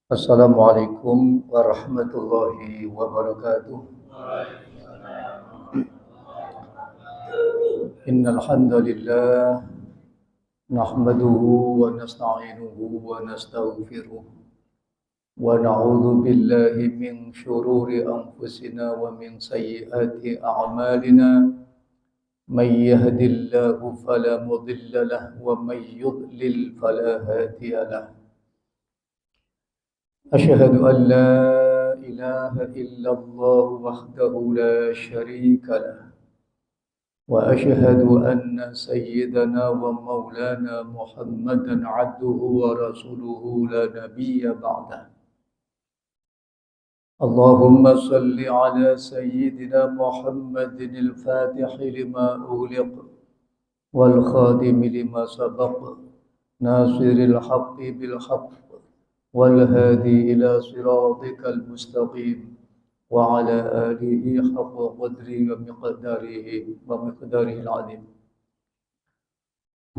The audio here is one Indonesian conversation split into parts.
Assalamualaikum warahmatullahi wabarakatuh. Innal hamdalillah nahmaduhu wa nasta'inuhu wa nastaghfiruh wa na'udzu billahi min shururi anfusina wa min sayyiati a'malina. May yahdihillahu fala mudilla lahu wa may yudlil fala hadiya lahu. أشهد أن لا إله إلا الله وحده لا شريك له وأشهد أن سيدنا ومولانا محمدا عبده ورسوله لا نبي بعده. اللهم صل على سيدنا محمد الفاتح لما أغلق والخاتم لما سبق ناصر الحق بالحق والهادي إلى صراطك المستقيم وعلى آله حق قدره ومقداره العظيم.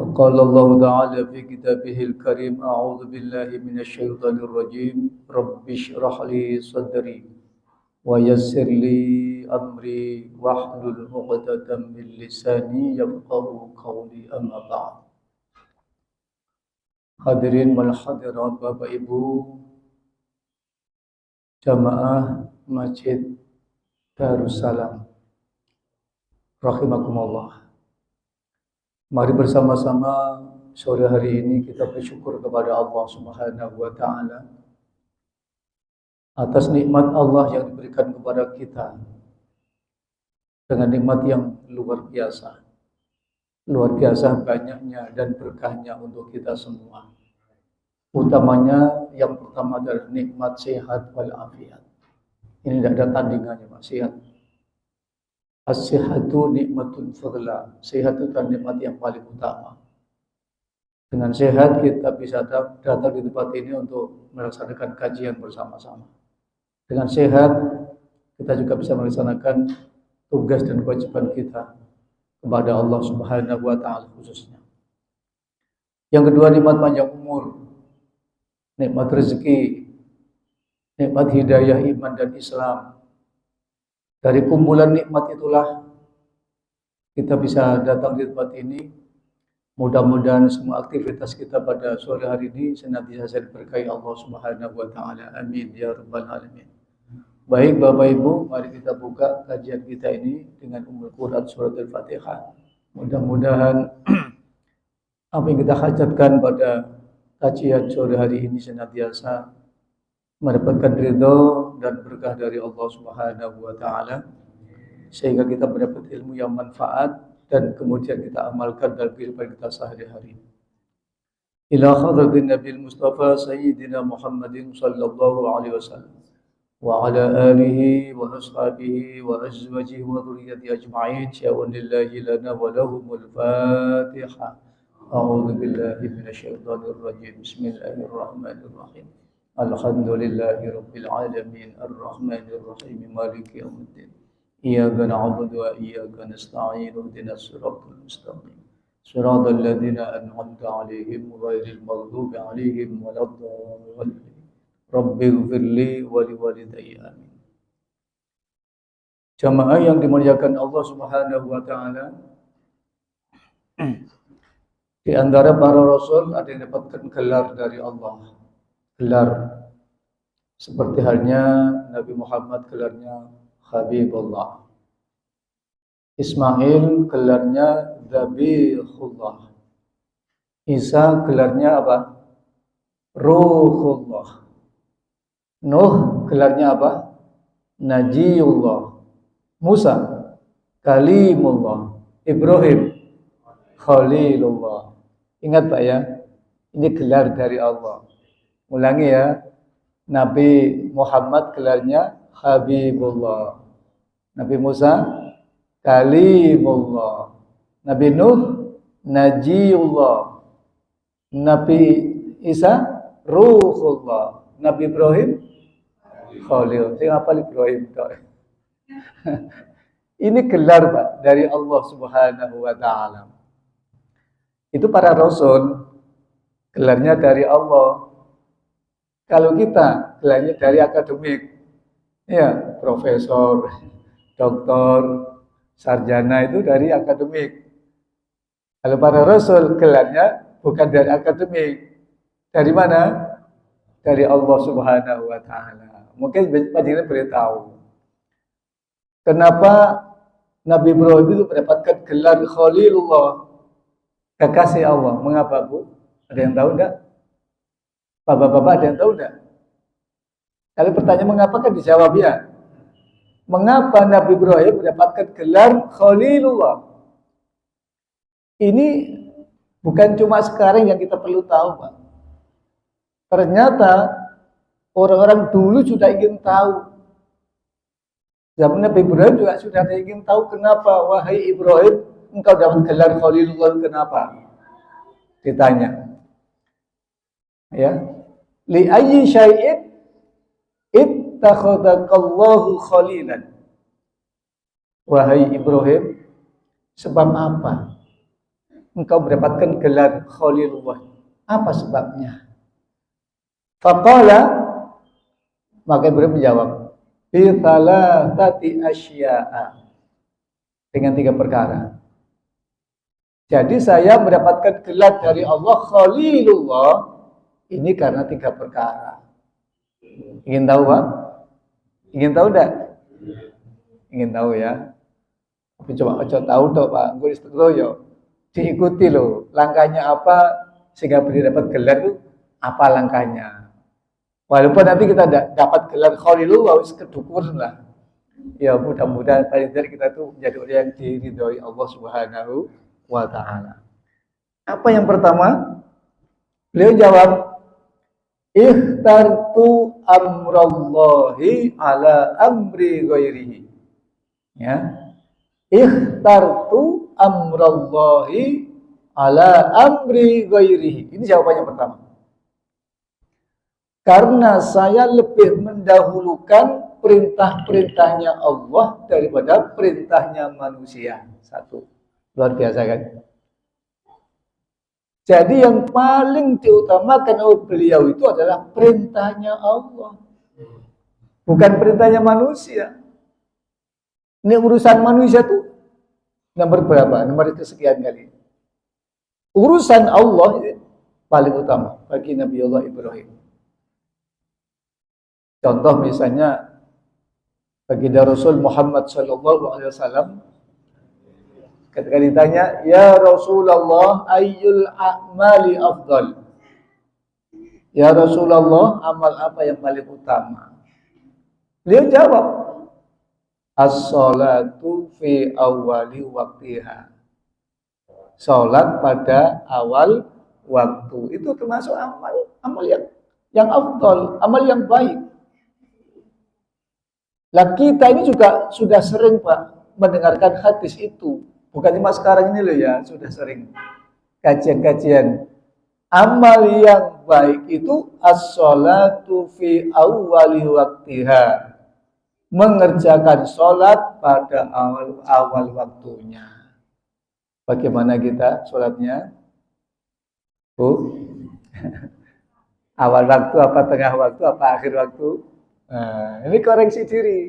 وقال الله تعالى في كتابه الكريم: أعوذ بالله من الشيطان الرجيم. رب اشرح لي صدري ويسر لي أمري واحلل عقدة من لساني يفقهوا قولي. أما بعد. Hadirin wal hadirat, Bapak Ibu jamaah Masjid Darussalam rahimakumullah. Mari bersama-sama sore hari ini kita bersyukur kepada Allah Subhanahu wa taala atas nikmat Allah yang diberikan kepada kita dengan nikmat yang luar biasa. Luar biasa banyaknya dan berkahnya untuk kita semua. Utamanya yang pertama adalah nikmat sehat wal afiat. Ini tidak ada tandingannya, Pak. Sehat. As-sihhatu nikmatun fadla. Sehat itu adalah nikmat yang paling utama. Dengan sehat kita bisa datang di tempat ini untuk melaksanakan kajian bersama-sama. Dengan sehat kita juga bisa melaksanakan tugas dan kewajiban kita kepada Allah Subhanahu wa taala khususnya. Yang kedua, nikmat panjang umur, nikmat rezeki, nikmat hidayah iman dan Islam. Dari kumpulan nikmat itulah kita bisa datang di tempat ini. Mudah-mudahan semua aktivitas kita pada sore hari ini senantiasa diberkahi Allah Subhanahu wa taala. Amin ya rabbal alamin. Baik Bapak Ibu, mari kita buka kajian kita ini dengan Ummul Quran surat Al-Fatihah. Mudah-mudahan apa yang kita hajatkan pada kajian sore hari ini senantiasa mendapatkan ridho dan berkah dari Allah Subhanahu wa taala, sehingga kita mendapat ilmu yang manfaat dan kemudian kita amalkan dalam kehidupan kita sehari-hari. Ila hadratin Nabil Mustafa Sayyidina Muhammadin sallallahu alaihi wasallam wa ala alihi wa ashabihi wa azwajihi wa dhurriyyatihi ajma'in. Sya'un lillahi lana wa lahumul Fatihah. A'udzu billahi minasyaitonir rajim. Bismillahirrahmanirrahim. Alhamdulillahi rabbil alamin arrahmanir rahim maliki yaumiddin. Iyyaka na'budu wa iyyaka nasta'in. Ihdinas siratal mustaqim. Siratal ladzina an'amta 'alaihim ghairil maghdubi 'alaihim waladdallin. Rabbi ghfirli wa liwalidayya. Amin. Jamaah yang dimuliakan Allah Subhanahu wa taala, di antara para rasul ada yang dapatkan gelar dari Allah. Gelar seperti halnya Nabi Muhammad gelarnya Habibullah. Ismail gelarnya Dzabihullah. Isa gelarnya apa? Ruhullah. Nuh gelarnya apa? Najiyullah. Musa Kalimullah. Ibrahim Khalilullah. Ingat Pak ya, ini gelar dari Allah. Ulangi ya, Nabi Muhammad gelarnya Habibullah. Nabi Musa Kalimullah. Nabi Nuh Najiyullah. Nabi Isa Ruhullah. Nabi Ibrahim Khalil. Saya hafal Ibrahim. Ini gelar Pak dari Allah Subhanahu wa taala. Itu para rasul gelarnya dari Allah. Kalau kita gelarnya dari akademik, ya profesor, doktor, sarjana itu dari akademik. Kalau para rasul gelarnya bukan dari akademik. Dari mana? Dari Allah Subhanahu wa taala. Mungkin panjenengan beritahu. Kenapa Nabi Ibrahim itu mendapatkan gelar Khalilullah, kekasih Allah? Mengapa, Bu? Ada yang tahu enggak? Bapak-bapak ada yang tahu enggak? Kalau pertanyaan mengapa kan dijawab ya. Mengapa Nabi Ibrahim mendapatkan gelar Khalilullah? Ini bukan cuma sekarang yang kita perlu tahu, Pak. Ternyata orang-orang dulu sudah ingin tahu. Zaman Nabi Ibrahim juga sudah ingin tahu kenapa, wahai Ibrahim, engkau dapat gelar Khalilullah, kenapa? Ditanya. Ya. Li ayyi syai'in ittakhadhakallahu khalilan. Wahai Ibrahim, sebab apa engkau mendapatkan gelar Khalilullah? Apa sebabnya? Faqala, maka Ibrahim menjawab, bi thalathati asya'a, dengan 3 perkara. Jadi saya mendapatkan gelar dari Allah Khalilullah ini karena 3 perkara. Ingin tahu, Pak? Ingin tahu enggak? Ingin tahu ya. Tapi coba tahu toh, Pak. Gue istiqroyo. Diikuti loh. Langkahnya apa sehingga beliau dapat gelar itu? Apa langkahnya? Walaupun nanti kita dapat gelar Khalilullah, wis kedukur lah. Ya mudah-mudahan paling tidak kita tuh menjadi orang yang diridhoi Allah Subhanahu wa taala. Apa yang pertama? Beliau jawab, ikhtartu amrallahi ala amri ghairihi. Ya. Ikhtartu amrallahi ala amri ghairihi. Ini jawabannya pertama. Karena saya lebih mendahulukan perintah-perintahnya Allah daripada perintahnya manusia. 1. Luar biasa kan? Jadi yang paling diutamakan oleh beliau itu adalah perintahnya Allah. Bukan perintahnya manusia. Ini urusan manusia tuh nomor berapa? Nomor kesekian kali. Urusan Allah ini paling utama bagi Nabi Allah Ibrahim. Contoh misalnya baginda Rasul Muhammad sallallahu alaihi wasallam ketika ditanya, "Ya Rasulullah, ayyul a'mali afdal?" Ya Rasulullah, amal apa yang paling utama? Beliau jawab, "As-salatu fi awwali waqtiha." Salat pada awal waktu. Itu termasuk amal yang afdal, amal yang baik. Lah kita ini juga sudah sering, Pak, mendengarkan hadis itu. Bukan cuma sekarang ini loh ya, sudah sering kajian-kajian. Amal yang baik itu as-sholatu fi awwali waqtiha. Mengerjakan sholat pada awal waktunya. Bagaimana kita sholatnya? Bu? Awal waktu apa, tengah waktu apa, akhir waktu? Nah, ini koreksi diri.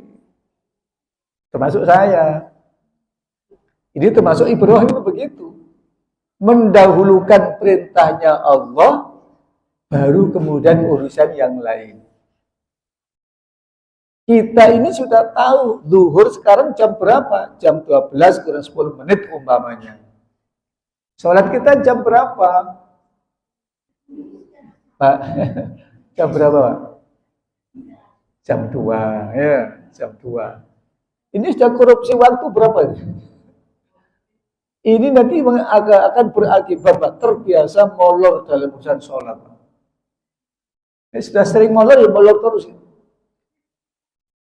Termasuk saya. Ini termasuk Ibrahim itu begitu. Mendahulukan perintahnya Allah, baru kemudian urusan yang lain. Kita ini sudah tahu, zuhur sekarang jam berapa? Jam 12 kurang 10 menit umpamanya. Sholat kita jam berapa? Pak, jam berapa, Pak? Jam 2, ya, jam 2. Ini sudah korupsi waktu berapa? Ini nanti akan berakibat, Pak, terbiasa molor dalam urusan sholat. Ini sudah sering molor, ya molor terus.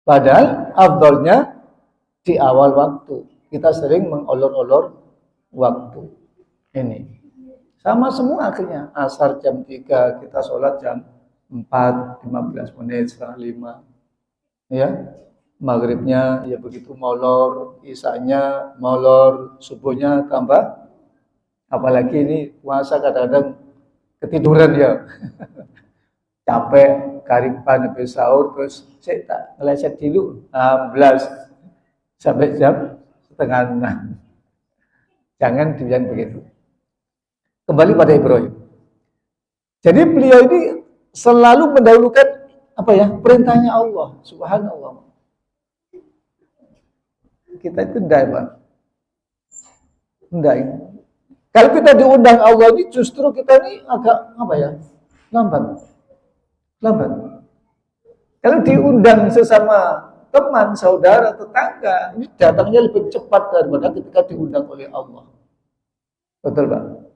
Padahal afdalnya di awal waktu. Kita sering mengolor-olor waktu. Ini. Sama semua akhirnya. Asar jam 3, kita sholat jam 4, 15 menit, setengah 5. Ya, maghribnya ya begitu molor, isanya molor, subuhnya tambah. Apalagi ini puasa kadang-kadang ketiduran ya. capek, karipan habis sahur, terus saya tak ngeleset dulu, 16 sampai jam setengah 6. Jangan dibilang begitu. Kembali pada Ibrahim. Jadi beliau ini selalu mendahulukan apa ya, perintahnya Allah, subhanallah. Kita itu enggak, Pak. Enggak ini. Kalau kita diundang Allah ini justru kita ini agak apa ya? Lambat. Kalau diundang sesama teman, saudara, tetangga, ini datangnya lebih cepat daripada ketika diundang oleh Allah. Betul, Pak?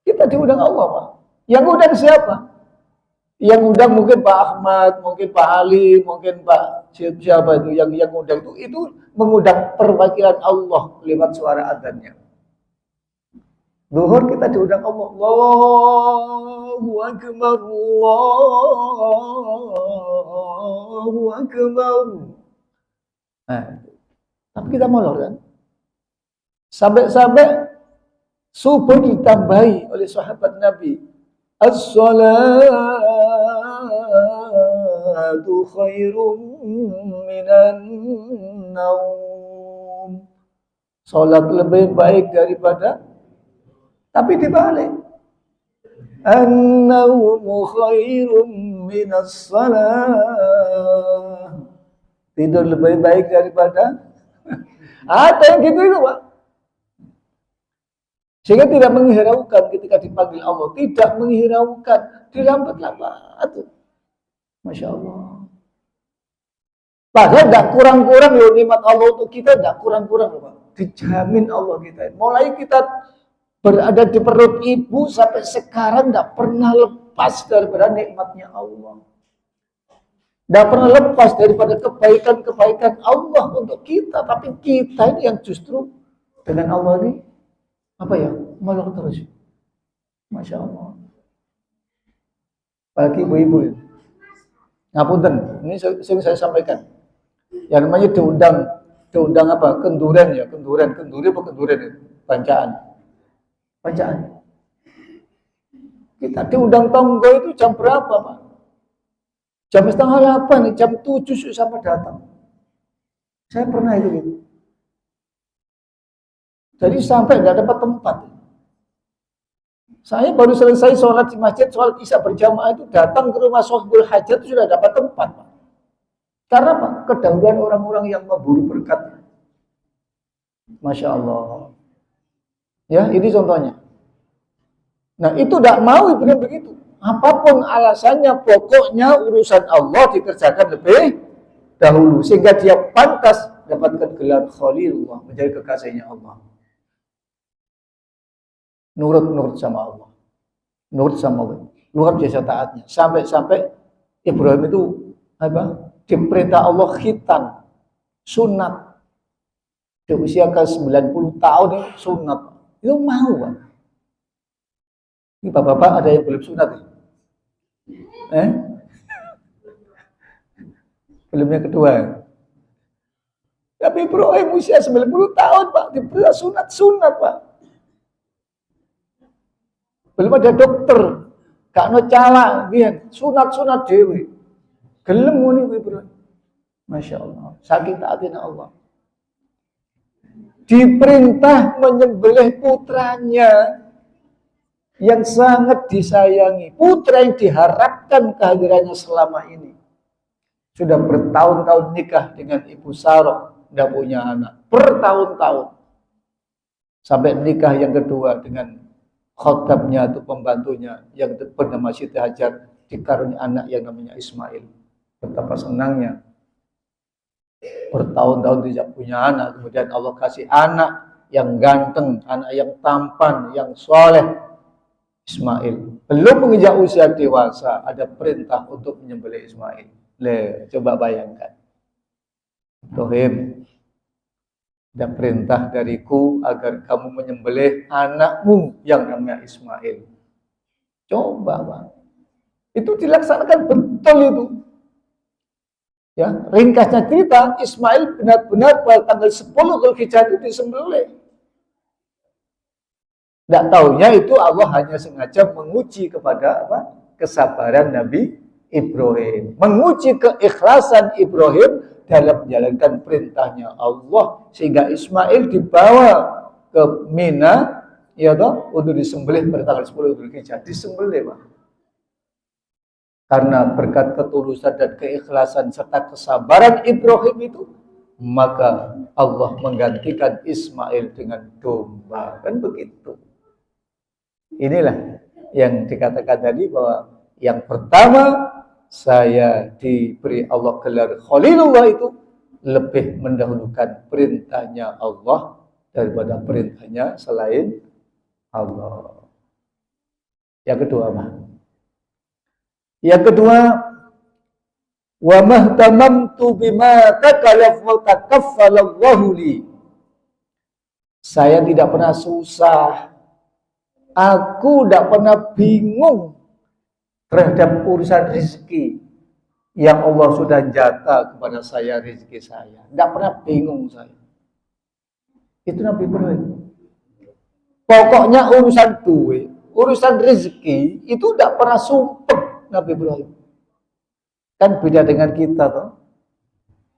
Kita diundang Allah, Pak. Yang undang siapa? Yang undang mungkin Pak Ahmad, mungkin Pak Ali, mungkin Pak siapa itu yang undang itu mengundang perwakilan Allah lewat suara adzannya. Zuhur kita diundang Allah. Allahu Akbar, Allahu Akbar. Nah, tapi kita molor kan? Sampai subuh ditambahi oleh sahabat Nabi. As-salatu khairum minan naum. Salat lebih baik daripada, tapi dibalik. An-nawmu khairum minas salah. Tidur lebih baik daripada ada yang gitu itu, Pak. Sehingga tidak menghiraukan ketika dipanggil Allah, tidak menghiraukan, dilambat-lambat. Masya Allah. Padahal tidak kurang-kurang loh nikmat Allah untuk kita, tidak kurang-kurang loh, Pak. Dijamin Allah kita. Mulai kita berada di perut ibu sampai sekarang tidak pernah lepas daripada nikmatnya Allah. Tidak pernah lepas daripada kebaikan-kebaikan Allah untuk kita. Tapi kita ini yang justru dengan Allah ini apa ya, malu terus. Masya Allah. Bagi ibu-ibu ya. Ngapunten, ini sering saya sampaikan. Yang namanya diundang apa? Kenduren ya, kenduren itu, bancaan. Kita diundang tonggo itu jam berapa, Pak? Jam 7:30, jam 7 sama datang. Saya pernah itu gitu. Jadi sampai nggak dapat tempat. Saya baru selesai sholat di masjid, sholat isya berjamaah itu datang ke rumah Sohibul Hajat itu sudah dapat tempat, Pak. Karena apa? Kedahuluan orang-orang yang memburu berkat. Masya Allah. Ya, ini contohnya. Nah, itu tidak mau Ibrahim begitu. Apapun alasannya, pokoknya urusan Allah dikerjakan lebih dahulu. Sehingga dia pantas dapatkan gelar Khalilullah, menjadi kekasihnya Allah. Nurut sama Allah. Luar biasa taatnya. Sampai Ibrahim itu apa? Diperintah Allah khitan, sunat. Di usia ke 90 tahun itu sunat. Itu mau, Pak. Ini bapak-bapak ada yang belum sunat ya? Belum yang kedua. Tapi Ibrahim usia 90 tahun, Pak. Diperintah sunat, Pak. Belum ada dokter, gak no cala, biar sunat dewi. Gelem muni Ibrahim. Masya Allah, saking taatnya Allah. Diperintah menyembelih putranya yang sangat disayangi, putra yang diharapkan kehadirannya selama ini. Sudah bertahun-tahun nikah dengan Ibu Sarah, tidak punya anak. Bertahun-tahun. Sampai nikah yang kedua dengan khotabnya atau pembantunya yang bernama Siti Hajar, dikaruniai anak yang namanya Ismail. Betapa senangnya. Bertahun-tahun tidak punya anak, kemudian Allah kasih anak yang ganteng, anak yang tampan, yang soleh, Ismail. Belum menginjak usia dewasa, ada perintah untuk menyembelih Ismail. Coba bayangkan. Ibrahim, ada perintah dariku agar kamu menyembelih anakmu yang namanya Ismail. Coba, Pak. Itu dilaksanakan betul itu. Ya, ringkasnya cerita, Ismail benar-benar pada tanggal 10 Dzulhijjah itu disembelih. Tidak tahunya itu Allah hanya sengaja menguji kepada apa? kesabaran Nabi Ibrahim, menguji keikhlasan Ibrahim dalam menjalankan perintahnya Allah, sehingga Ismail dibawa ke Mina, ya toh, untuk disembelih pada tanggal 10 Dzulhijjah. Disembelih, Pak. Karena berkat ketulusan dan keikhlasan serta kesabaran Ibrahim itu, maka Allah menggantikan Ismail dengan domba. Kan begitu. Inilah yang dikatakan tadi, bahwa yang pertama saya diberi Allah gelar Khalilullah itu lebih mendahulukan perintahnya Allah daripada perintahnya selain Allah. Yang kedua apa? Yang kedua, wa mahtamamtu bima takaffalallahu li. Saya tidak pernah susah. Aku tidak pernah bingung terhadap urusan rezeki yang Allah sudah jatah kepada saya, rezeki saya. Tidak pernah bingung saya. Itu Nabi Ibrahim. Pokoknya urusan duit, urusan rezeki itu tidak pernah sumpah Nabi Ibrahim. Kan beda dengan kita toh.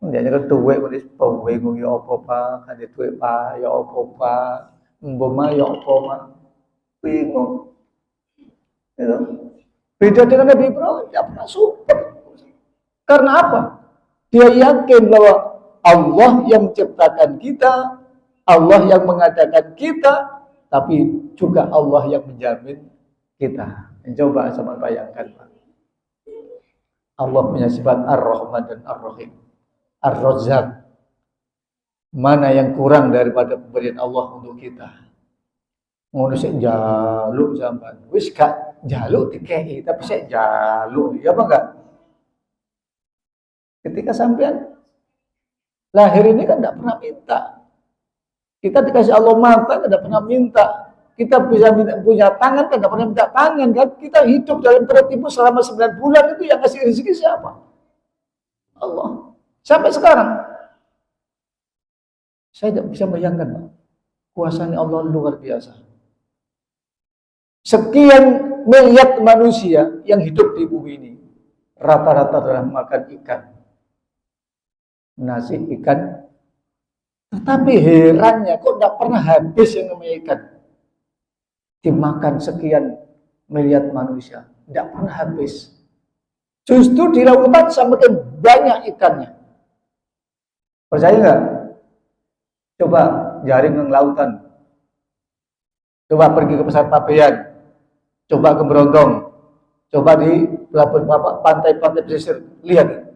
Dia nyekel duit wis bingung ya apa Pak, kan duit Pak ya apa Pak, mboma ya apa Pak. Bingung. Gitu. Beda dengan Nabi Ibrahim, dia pernah sumpah. Karena apa? Dia yakin bahwa Allah yang menciptakan kita, Allah yang mengadakan kita, tapi juga Allah yang menjamin kita. Coba sama bayangkan, Pak. Allah punya sifat Ar-Rahman dan Ar-Rahim, Ar-Razzaq. Mana yang kurang daripada pemberian Allah untuk kita? Ngono sik njaluk sampean. Wis gak njaluk dikei, tapi sik njaluk. Ya apa enggak? Ketika sampean lahir ini kan tidak pernah minta. Kita dikasih Allah mata kan tidak pernah minta. Kita bisa punya tangan kan tidak pernah minta tangan kan. Kita hidup dalam perut ibu selama 9 bulan itu yang kasih rezeki siapa? Allah. Sampai sekarang saya tidak bisa bayangkan, Pak. Kuasanya Allah luar biasa. Sekian miliar manusia yang hidup di bumi ini rata-rata adalah makan ikan. Nasi ikan. Tetapi herannya kok tidak pernah habis yang namanya ikan. Dimakan sekian miliar manusia, tidak pernah habis. Justru di lautan semakin banyak ikannya. Percaya nggak? Coba jaring ke lautan. Coba pergi ke Pasar Pabean. Coba ke Brondong. Coba di pantai-pantai pesisir. Lihat.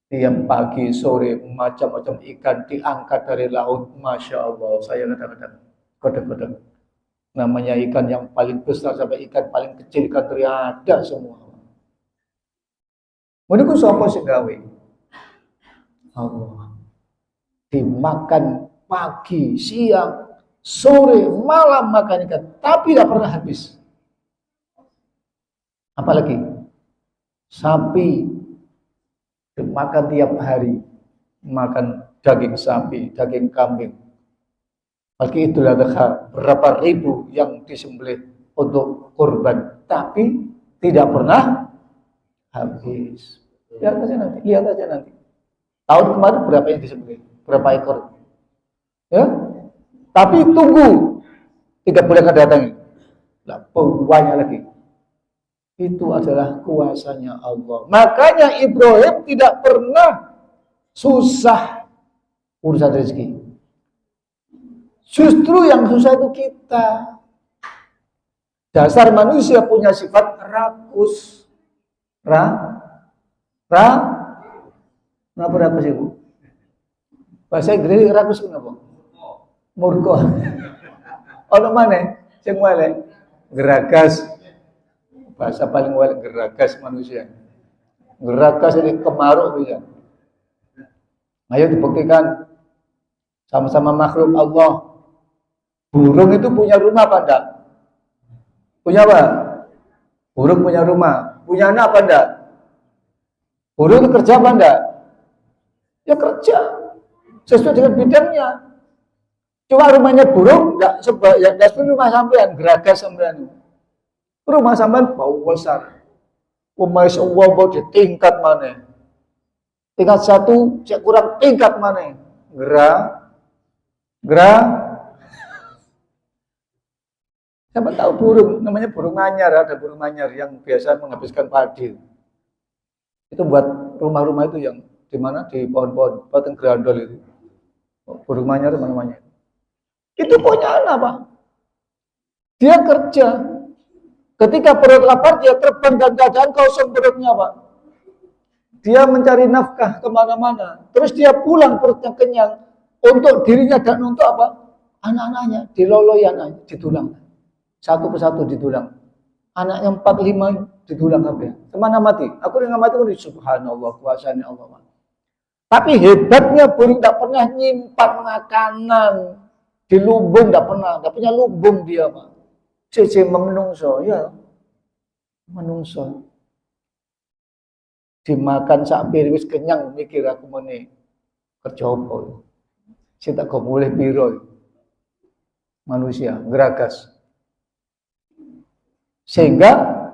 Tiap pagi, sore, macam-macam ikan diangkat dari laut. Masya Allah, saya kadang-kadang kodok-kodok. Namanya ikan yang paling besar sampai ikan paling kecil, ikan teri ada semua. Menurutku siapa sih gawe? Allah. Dimakan pagi, siang, sore, malam makan ikan, tapi tidak pernah habis. Apalagi sapi dimakan tiap hari, makan daging sapi, daging kambing. Bagi Idul Adha berapa ribu yang disembelih untuk kurban, tapi tidak pernah habis. Lihat aja nanti. Tahun kemarin berapa yang disembelih? Berapa ekor? Ya, tapi tunggu 3 bulan akan datang. Lah, banyak lagi. Itu adalah kuasanya Allah. Makanya Ibrahim tidak pernah susah urusan rezeki. Justru yang susah itu kita. Dasar manusia punya sifat rakus. Kenapa rakus itu? Bahasa Inggris rakus kenapa? Murko. Ono mana? Sing wale geragas. Bahasa paling wale geragas manusia. Geragas ini kemaruk bisa. Ayo dibuktikan. Sama-sama makhluk Allah. Burung itu punya rumah apa enggak? Punya apa? Burung punya rumah. Punya anak apa enggak? Burung itu kerja apa enggak? Ya kerja. Sesuai dengan bidangnya. Cuma rumahnya burung enggak seperti rumah sampean, geragas sampean. Rumah sampean bau besar. Masya Allah, di tingkat mana? Tingkat 1, cek kurang tingkat mana? Gerah. Siapa tahu burung, namanya burung manyar, ada burung manyar yang biasa menghabiskan padi. Itu buat rumah-rumah itu yang di mana, di pohon-pohon, batang gerandol itu. Burung manyar mana-mana. Itu punya anak, Pak. Dia kerja. Ketika perut lapar, dia terbang dan keadaan kosong perutnya, Pak. Dia mencari nafkah kemana-mana. Terus dia pulang perutnya kenyang. Untuk dirinya dan untuk apa? Anak-anaknya. Diloloyan aja, ditulang. Satu persatu ditulang. Anaknya 4-5 ditulang kabeh. Kemana mati? Aku dengan mati, subhanallah, kuasanya Allah. Tapi hebatnya burung tidak pernah nyimpan makanan. Di lumbung tidak pernah. Tidak punya lumbung dia, Pak. Cece menungso, ya. Menungso. Dimakan sak wis kenyang, mikir aku meni kerja apa. Saya tak kok boleh piro. Manusia geragas. Sehingga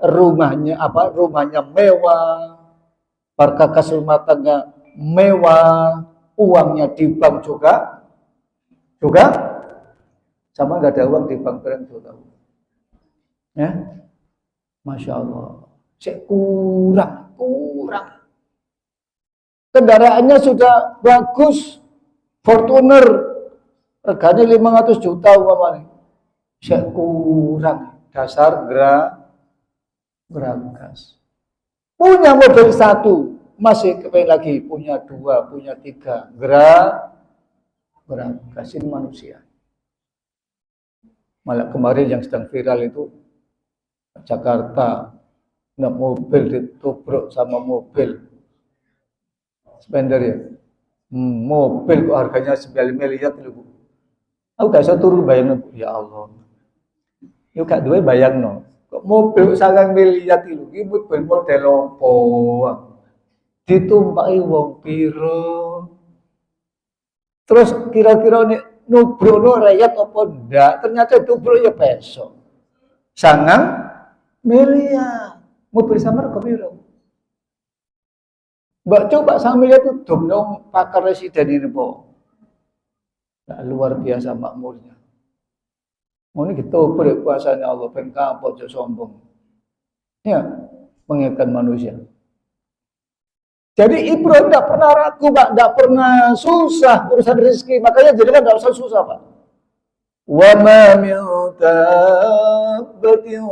rumahnya mewah, perkakas rumah tangga mewah, uangnya di bank juga sama nggak ada uang di bank keren tuh tahu. Ya, Masya Allah, kurang. Kendaraannya sudah bagus, Fortuner, reganya 500 juta umpamanya, kurang. Dasar geragas. Punya mobil 1, masih kepengen lagi punya 2, punya 3. Geragas ini manusia. Malah kemarin yang sedang viral itu Jakarta, mobil ditubruk sama mobil spender ya. Mobil kok harganya 9 miliar itu. Aku gak bisa turun bayang, ya Allah. Yuk gak duwe bayangno. Kok mobil 9 miliar itu, iki mobil model opo? Ditumpaki wong piro? Terus kira-kira nek nubrukno rakyat apa ndak? Ternyata nubruk ya besok. 9 miliar. Mobil samar kok piro? Mbak coba 9 miliar itu domno pakar residen ini, Po. Nah, luar biasa makmurnya. Ini gitu berkuasanya Allah, ben kapok aja sombong. Ya, mengingatkan manusia. Jadi Ibrahim tidak pernah ragu, Pak, tidak pernah susah urusan rezeki. Makanya jadi kan tidak usah susah, Pak. Wa ma min dabbatin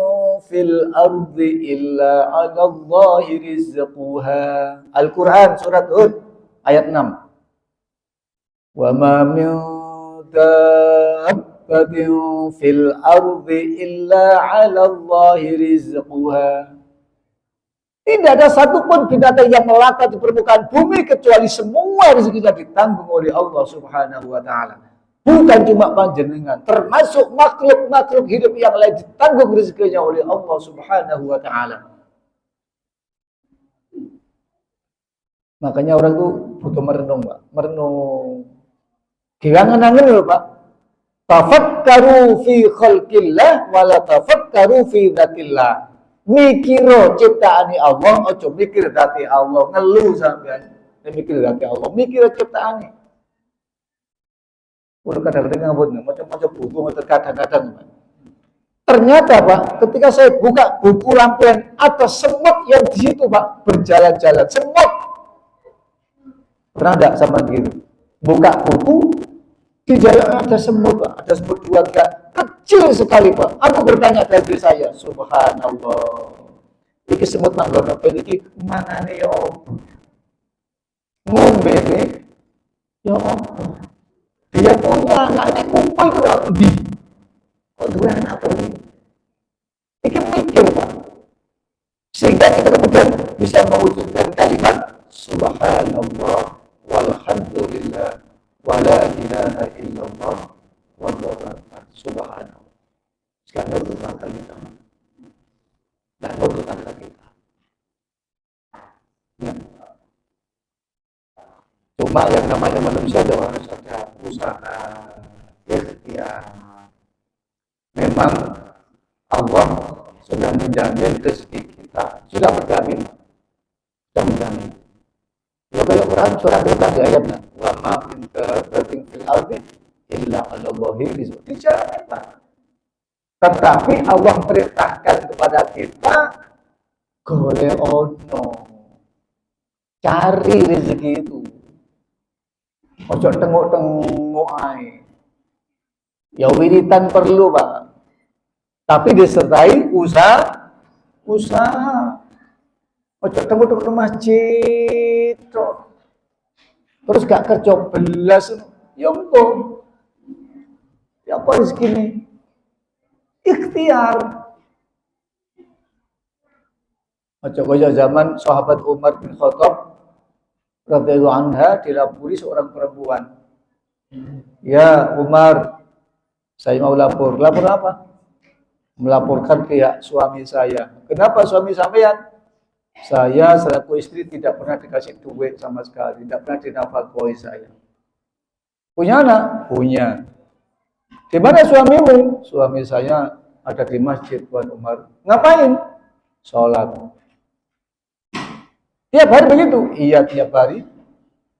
fil ardi illa 'ala Allahi rizquha. Al-Qur'an surat Hud ayat 6. Wa ma min fil ardi illa 'ala Allahi rizquha. Tidak ada satupun binatang yang melata di permukaan bumi kecuali semua rezekinya ditanggung oleh Allah Subhanahu wa taala. Bukan cuma panjenengan, termasuk makhluk-makhluk hidup yang lain ditanggung rezekinya oleh Allah Subhanahu wa taala. Makanya orang tuh butuh merenung, Pak. Merenung. Jangan-jangan lho, Pak. Tafakkaru fi khalqillah wa la tafakkaru fi dzatillah. Mikiro ciptaane Allah, ojo mikir dzati Allah, ngeluh sampean. Mikir dzati Allah, mikir ciptaane. Kulo kadang-kadang ngabut, macam-macam buku ngoten kadang-kadang. Ternyata, Pak, ketika saya buka buku lampion, ada semut yang di situ, Pak, berjalan-jalan. Semut. Pernah enggak sama gitu? Buka buku, di jalan ada semut, Pak. Ada semut 2, 3, kecil sekali, Pak. Aku bertanya dari diri saya, subhanallah. Iki semut manggon apa iki mangane ya apa? Ngombe ya apa? Dia punya anaknya kumpul ke di. Kok dua anak apa ini? Iki mikir, Pak. Sehingga kita kemudian bisa mewujudkan kalimat subhanallah walhamdulillah wala ilaha illallah wallahu akbar. Subhanallah. Sekarang itu tanggal kita. Dan itu tanggal kita. Ya. Cuma yang namanya manusia harus ada usaha, ikhtiar. Memang Allah sudah menjamin rezeki kita. sudah menjamin. Ya kayak Quran surah berbagai ayatnya. Wa ma min dabbatin fil ardi illa 'ala Allahi rizquha. Dijamin. Tetapi Allah perintahkan kepada kita golek ono. Cari rezeki itu. Ojo tengok-tengok ae. Ya wiritan perlu, Pak. Tapi disertai usaha. Ojo tengok-tengok ke masjid. Terus gak kerja belas. Ya ampun. Ya apa rezeki ini? Ikhtiar. Ojo kaya zaman sahabat Umar bin Khattab radhiyallahu anha dilapori seorang perempuan. Ya Umar, saya mau lapor. Lapor apa? Melaporkan pihak suami saya. Kenapa suami sampean? Saya selaku istri tidak pernah dikasih duit sama sekali, tidak pernah dinafkahi saya. Punya anak? Punya. Di mana suamimu? Suami saya ada di masjid, Tuan Umar. Ngapain? Sholat. Tiap hari begitu? Iya, tiap hari.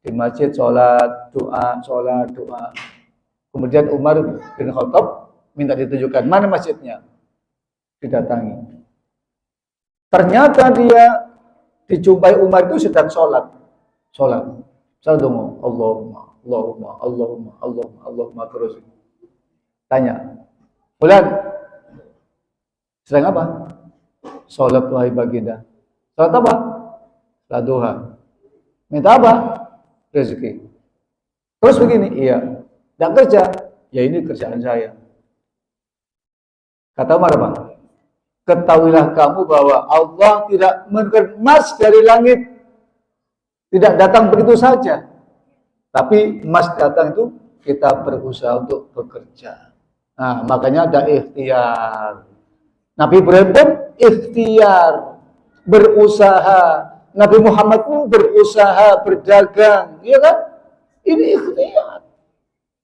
Di masjid sholat, doa. Kemudian Umar bin Khattab minta ditunjukkan mana masjidnya. Didatangi. Ternyata dia dijumpai Umar itu sedang sholat. Sholat dong, Allahumma terus. Tanya, Bulan, sedang apa? Sholat wahai baginda. Sholat apa? Sholat duha. Minta apa? Rezeki. Terus begini, iya. Tidak kerja, ya ini kerjaan saya. Kata Umar apa? Ketahuilah kamu bahwa Allah tidak menurunkan emas dari langit. Tidak datang begitu saja. Tapi emas datang itu kita berusaha untuk bekerja. Nah, makanya ada ikhtiar. Nabi Ibrahim pun ikhtiar, berusaha. Nabi Muhammad pun berusaha, berdagang. Iya kan? Ini ikhtiar.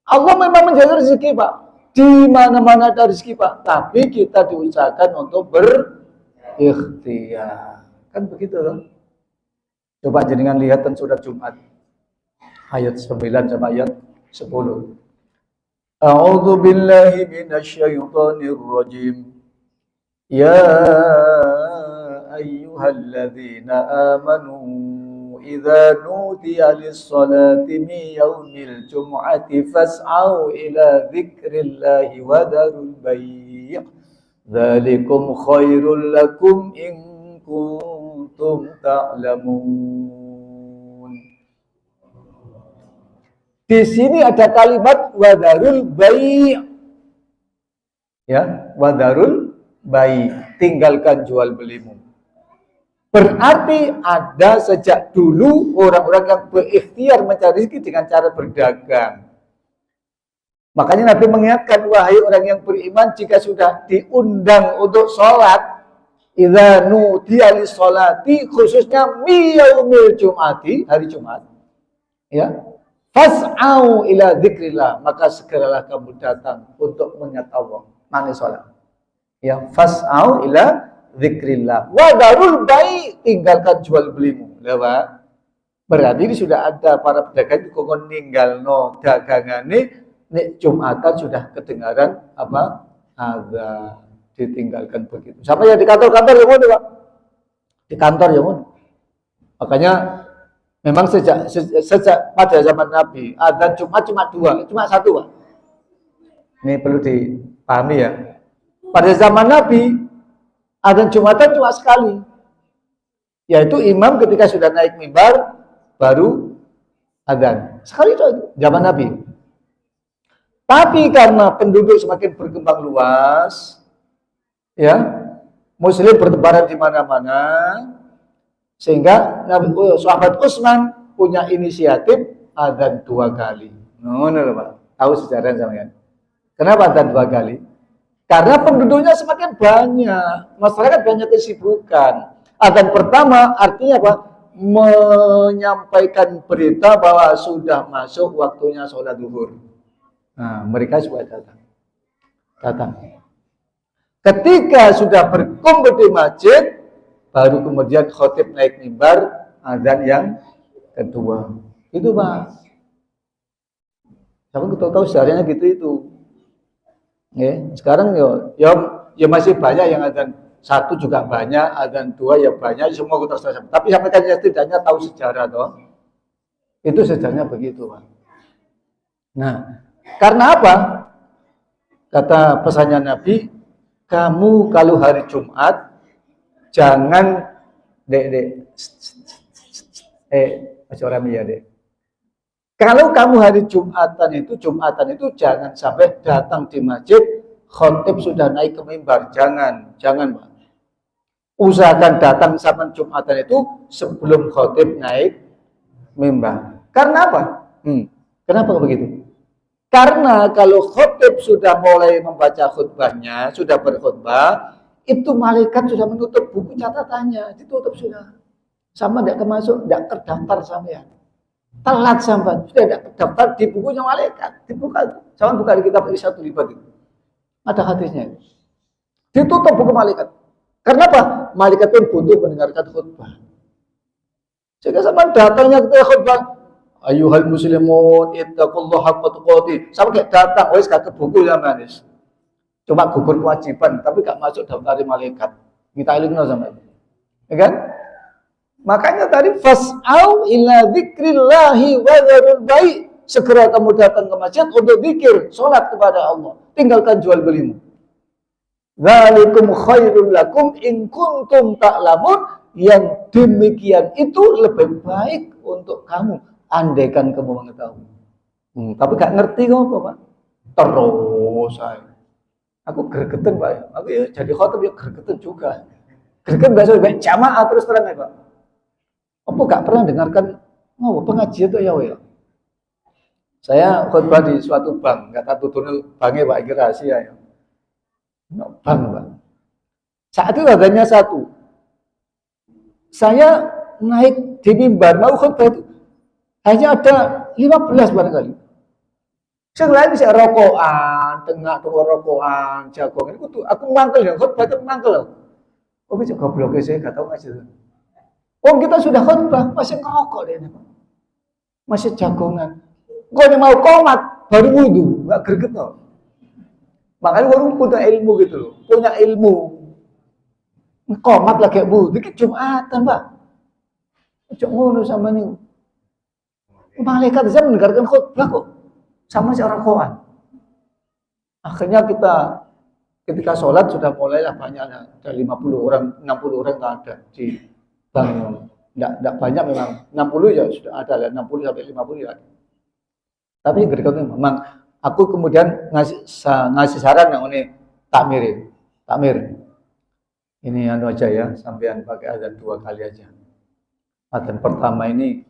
Allah memang menjaga rezeki, Pak. Di mana-mana ada rezeki, Pak. Tapi kita diusahakan untuk berikhtiar. Kan begitu loh. Coba jenengan lihat dan surat Jumat. Ayat 9 sampai ayat 10. A'udzu billahi minasyaitonir rajim. Ya ayyuhalladzina amanu idza nudiya lis-salati min yaumil jum'ati fas'au ila dzikrillahi wa dharul bay'. Dzalikum khairul lakum in kuntum ta'lamun. Di sini ada kalimat wa dharul bay'. Ya, wa dharul bay', tinggalkan jual belimu. Berarti ada sejak dulu orang-orang yang berikhtiar mencari rezeki dengan cara berdagang. Makanya Nabi mengingatkan, wahai orang yang beriman, jika sudah diundang untuk sholat, idza nudiya lis-sholati, khususnya yaumil jum'ati, hari Jumat, ya, fas'au ila dzikrillah, maka segeralah kamu datang untuk mengingat Allah. Mana sholat? Ya, fas'au ila dzikrillah. Wa darul bai', tinggalkan jual belimu. Lewat. Berarti ini sudah ada para pedagang kok ninggalno dagangane nek Jumatan sudah kedengaran apa? Azan, ditinggalkan begitu. Sampai ya di kantor-kantor ya ngono, Pak. Di kantor ya ngono. Makanya memang sejak pada zaman Nabi, azan Jumat cuma dua, cuma satu, Pak. Ini perlu dipahami ya. Pada zaman Nabi, azan Jumatan cuma sekali. Yaitu imam ketika sudah naik mimbar baru azan. Sekali itu zaman Nabi. Tapi karena penduduk semakin berkembang luas, ya, Muslim bertebaran di mana-mana, sehingga sahabat Utsman punya inisiatif azan 2 kali. Ngono lho, Pak. Tahu sejarah sampean. Kenapa azan 2 kali? Karena penduduknya semakin banyak, masyarakat banyak kesibukan. Azan pertama artinya apa? Menyampaikan berita bahwa sudah masuk waktunya sholat zuhur. Nah, mereka sudah datang. Ketika sudah berkumpul di masjid, baru kemudian khotib naik mimbar, azan yang kedua. Itu Pak. Aku tahu sejarahnya gitu itu. Sekarang ya masih banyak yang azan satu juga banyak, azan dua ya banyak, semua kita selesai. Tapi sampai kan setidaknya tahu sejarah toh. Itu sejarahnya begitu Pak. Nah, karena apa? Kata pesannya Nabi, kamu kalau hari Jumat jangan kalau kamu hari Jumatan itu jangan sampai datang di masjid khotib sudah naik ke mimbar, jangan Pak. Usahakan datang sama Jumatan itu sebelum khotib naik mimbar. Karena apa? Kenapa begitu? Karena kalau khotib sudah mulai membaca khutbahnya, sudah berkhutbah, itu malaikat sudah menutup buku catatannya, ditutup sudah. Sama tidak termasuk, tidak terdaftar sampean. Telat sampai sudah tidak terdaftar di bukunya malaikat. Dibuka, sama buka di kitab Isyatu Libat itu. Ada hadisnya. Ditutup buku malaikat. Kenapa? Malaikat itu butuh mendengarkan khutbah. Jika sama datangnya ke khutbah, ayuhal muslimun ittaqullaha haqqa tuqatih. Sama kayak datang, wes kagak buku ya manis. Cuma gugur kewajiban, tapi gak masuk daftar malaikat. Kita ilmu sama itu. Ya kan? Makanya tadi fas'au ila dzikrillahi wa dzarul bai'. Segera kamu datang ke masjid untuk zikir, salat kepada Allah. Tinggalkan jual belimu. Dzalikum khairul lakum in kuntum ta'lamun. Yang demikian itu lebih baik untuk kamu andaikan kamu mengetahui. Tapi gak ngerti kok apa, Pak. Terus saya. Aku gregetan, Pak. Aku ya jadi khotib ya gregetan juga. Gregetan biasa baik jamaah terus terang ya, Pak. Apa gak pernah dengarkan pengajian itu ya? Saya khotbah di suatu bank, gak tahu tutur banknya Pak, ini rahasia ya. Bank, Pak. Saat itu adanya satu. Saya naik di mimbar mau khotbah itu hanya ada 15 barangkali. Yang lain bisa rokokan, tengah rokokan, jagongan. Aku mangkel ya, khotbah itu mangkel. Oh, bisa goblok saya gak tahu aja. Oh, kita sudah khotbah masih ngerokok deh, Pak. Masih jagongan. Kok mau komat baru wudu, enggak greget loh. Makanya orang punya ilmu gitu loh, punya ilmu. Komat lagi wudu, dikit Jumatan, Pak. Cok ngono sama nih. Malaikat saya mendengarkan khutbah kok sama si orang rokokan. Akhirnya kita ketika sholat sudah mulailah banyak, ada 50 orang, 60 orang tak ada di bank. Enggak banyak memang, 60 ya sudah ada lah, 60 sampai 50 ya ada. Tapi ketika memang aku kemudian ngasih saran yang ini takmir. Ini anu aja ya, sampean pakai azan 2 kali aja. Azan pertama ini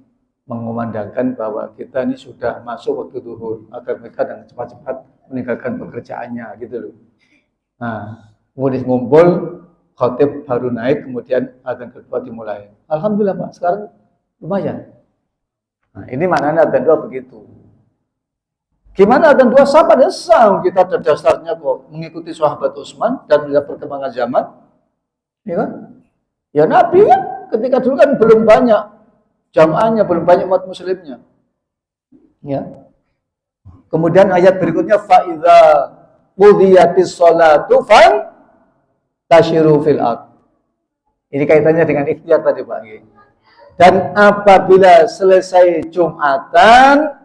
mengumandangkan bahwa kita ini sudah masuk waktu zuhur agar mereka dengan cepat-cepat meninggalkan pekerjaannya gitu loh. Nah, kemudian ngumpul, khotib baru naik, kemudian azan kedua dimulai. Alhamdulillah Pak, sekarang lumayan. Nah, ini maknanya azan 2 begitu. Gimana azan 2 sama dan sama kita ada dasarnya kok mengikuti sahabat Utsman dan melihat perkembangan zaman. Ya kan? Ya Nabi kan ketika dulu kan belum banyak jamaahnya, belum banyak umat muslimnya. Ya. Kemudian ayat berikutnya fa idza qudiyatis sholatu fan tashiru fil ard. Ini kaitannya dengan ikhtiar tadi Pak. Dan apabila selesai Jumatan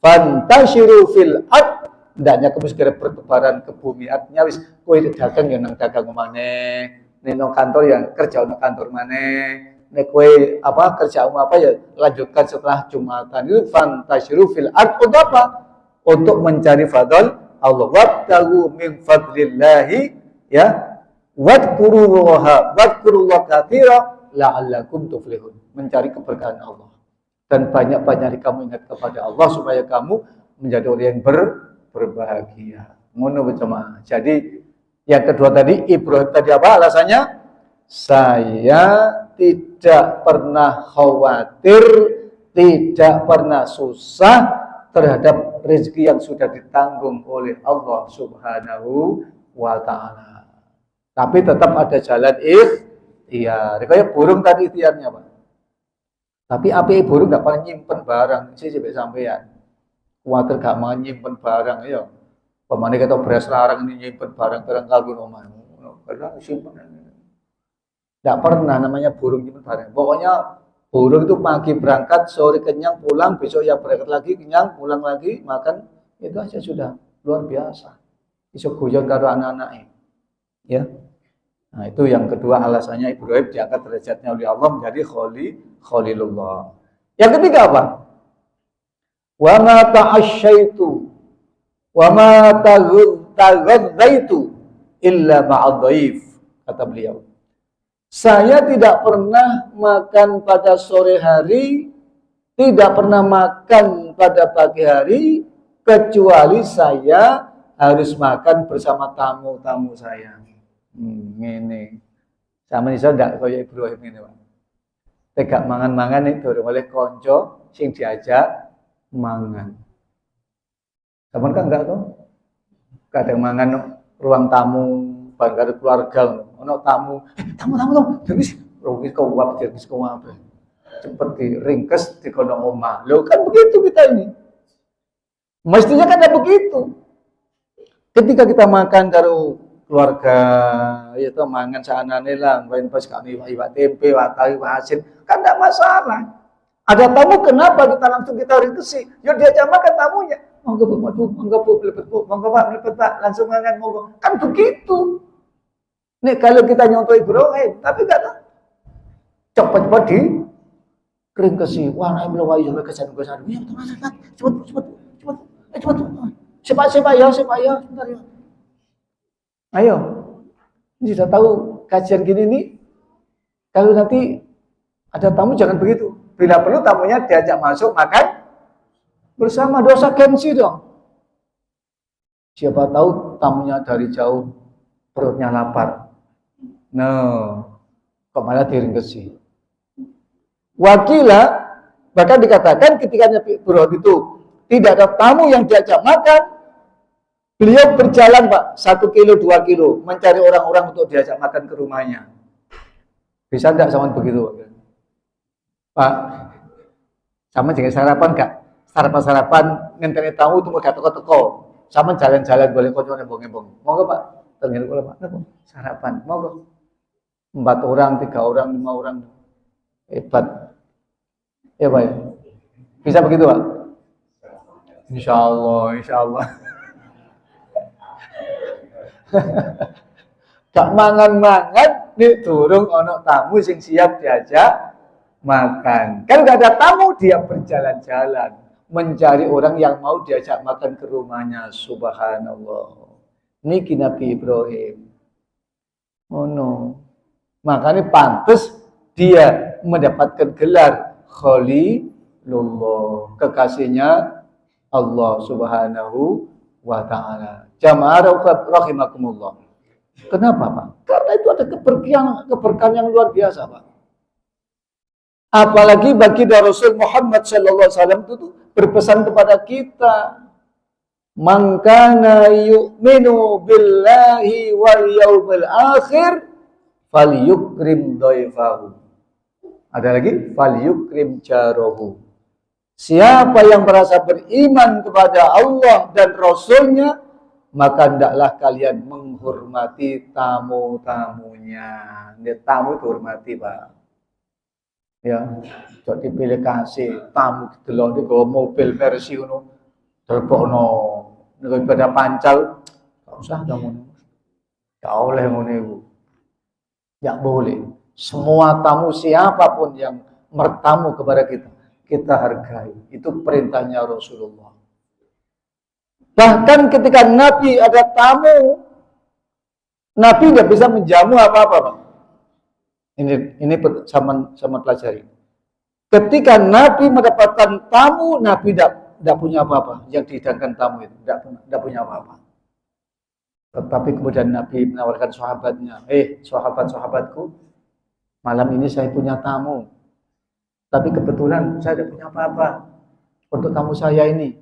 fantashiru fil ard, hendaknya kamu segera bertebaran ke bumi. Artinya wis kowe dagang ya nang dagang maneh, nang kantor ya kerja nang kantor maneh. Nek kowe kerja apa ya lanjutkan setelah Jumatan. Itu fantashiru fil ard untuk apa? Untuk mencari fadl Allah. Wabtagu min fadlillahi ya. Wadkurullaha katsira la'allakum tuflihun. Mencari keberkahan Allah. Dan banyak-banyak kamu ingat kepada Allah supaya kamu menjadi orang yang berbahagia. Ngono berjamaah. Jadi yang kedua tadi Ibrahim tadi apa alasannya? Saya tidak pernah khawatir, tidak pernah susah terhadap rezeki yang sudah ditanggung oleh Allah Subhanahu wa taala. Tapi tetap ada jalan ikhtiar. Kayak burung tadi ikhtiarnya, Pak. Tapi api burung gak pernah nyimpen barang sih sampai sampean. Kuatir gak mau nyimpen barang ya. Pemane kata beras larang ini nyimpen barang-barang kalbu omah. Karena simpen. Gak pernah namanya burung nyimpen barang. Pokoknya burung itu pagi berangkat, sore kenyang, pulang, besok ya berangkat lagi, kenyang, pulang lagi, makan, itu aja sudah luar biasa. Iso guyon karo anak-anaknya. Ya. Nah, itu yang kedua alasannya Ibrahim diangkat derajatnya oleh Allah menjadi Khalilullah. Yang ketiga apa? Wa ma ta'asyaitu wa ma taghadzaitu illa ma'ad dhaif, kata beliau. Saya tidak pernah makan pada sore hari, tidak pernah makan pada pagi hari, kecuali saya harus makan bersama tamu-tamu saya. Ini sama iso ndak kaya Ibrahim ini, Pak. Tegak mangan-mangan itu oleh konco sing diajak mangan. Sampeyan kan enggak tuh? Kadang mangan ruang tamu bangga keluarga ono tamu, tamu terus rugi kau apa terus kau apa? Cepet diringkes di kono omah. Loh kan begitu kita ini. Mestinya kan ada begitu. Ketika kita makan karo keluarga, ya itu mangan saanane lah, main pas kami iwak tempe, watai, asin, kan tidak masalah. Ada tamu, kenapa kita langsung kita ringkesi? Yuk diajak makan tamunya. Monggo Bu, monggo Bu, monggo Pak, mlepet Pak, langsung makan monggo. Kan begitu. Nih kalau kita nyontoh Ibrahim, tapi enggak tahu. Cepet-cepet di ringkesi. Wah, naik belum ayo kesan-kesan. Ya, cepet. Cepat ya, sebentar ya. Ayo, ini sudah tahu kajian gini nih, kalau nanti ada tamu jangan begitu. Bila perlu tamunya diajak masuk makan bersama, dosa gengsi dong. Siapa tahu tamunya dari jauh, perutnya lapar. Kok malah diringkesi. Wakilah, bahkan dikatakan ketika Nabi Ibrahim itu tidak ada tamu yang diajak makan, beliau berjalan Pak, 1 kilo, 2 kilo, mencari orang-orang untuk diajak makan ke rumahnya. Bisa enggak sama begitu? Pak, sama dengan sarapan enggak? Sarapan-sarapan, ngenteni tamu itu gak teko-teko. Sama jalan-jalan, boleh kocok nembong-nembong. Monggo Pak, ternyata boleh Pak, sarapan, monggo. 4 orang, 3 orang, 5 orang. Hebat. Ya Pak ya? Bisa begitu Pak? Insya Allah. Gak mangan-mangan nih durung ono tamu sing siap diajak makan. Kalau gak ada tamu dia berjalan-jalan mencari orang yang mau diajak makan ke rumahnya. Subhanallah. Niki Nabi Ibrahim. Oh no. Makanya pantas dia mendapatkan gelar Khalilullah, kekasihnya Allah Subhanahu wa ta'ala. Jamaah rahimakumullah. Kenapa Pak? Karena itu ada keberkahan yang luar biasa Pak. Apalagi bagi Rasul Muhammad sallallahu alaihi wasallam itu berpesan kepada kita, "Man kana yu'minu billahi wal yaumil akhir falyukrim dhaifahu." Ada lagi, falyukrim jarahu. Siapa yang merasa beriman kepada Allah dan Rasulnya, maka hendaklah kalian menghormati tamu-tamunya. Tamu itu hormati Pak. Ya, jadi dipilih kasih tamu delok niku mobil versi ngono. Terbokno nek pada pancal, enggak usah kamu. Enggak oleh ngono iku. Enggak boleh. Semua tamu siapapun yang bertamu kepada kita hargai. Itu perintahnya Rasulullah. Bahkan ketika Nabi ada tamu, Nabi tidak bisa menjamu apa-apa, Pak. Ini sama pelajari. Ketika Nabi mendapatkan tamu, Nabi tidak punya apa-apa. Yang dihidangkan tamu itu tidak punya apa-apa. Tetapi kemudian Nabi menawarkan sahabatnya, sahabat-sahabatku, malam ini saya punya tamu. Tapi kebetulan saya tidak punya apa-apa untuk tamu saya ini.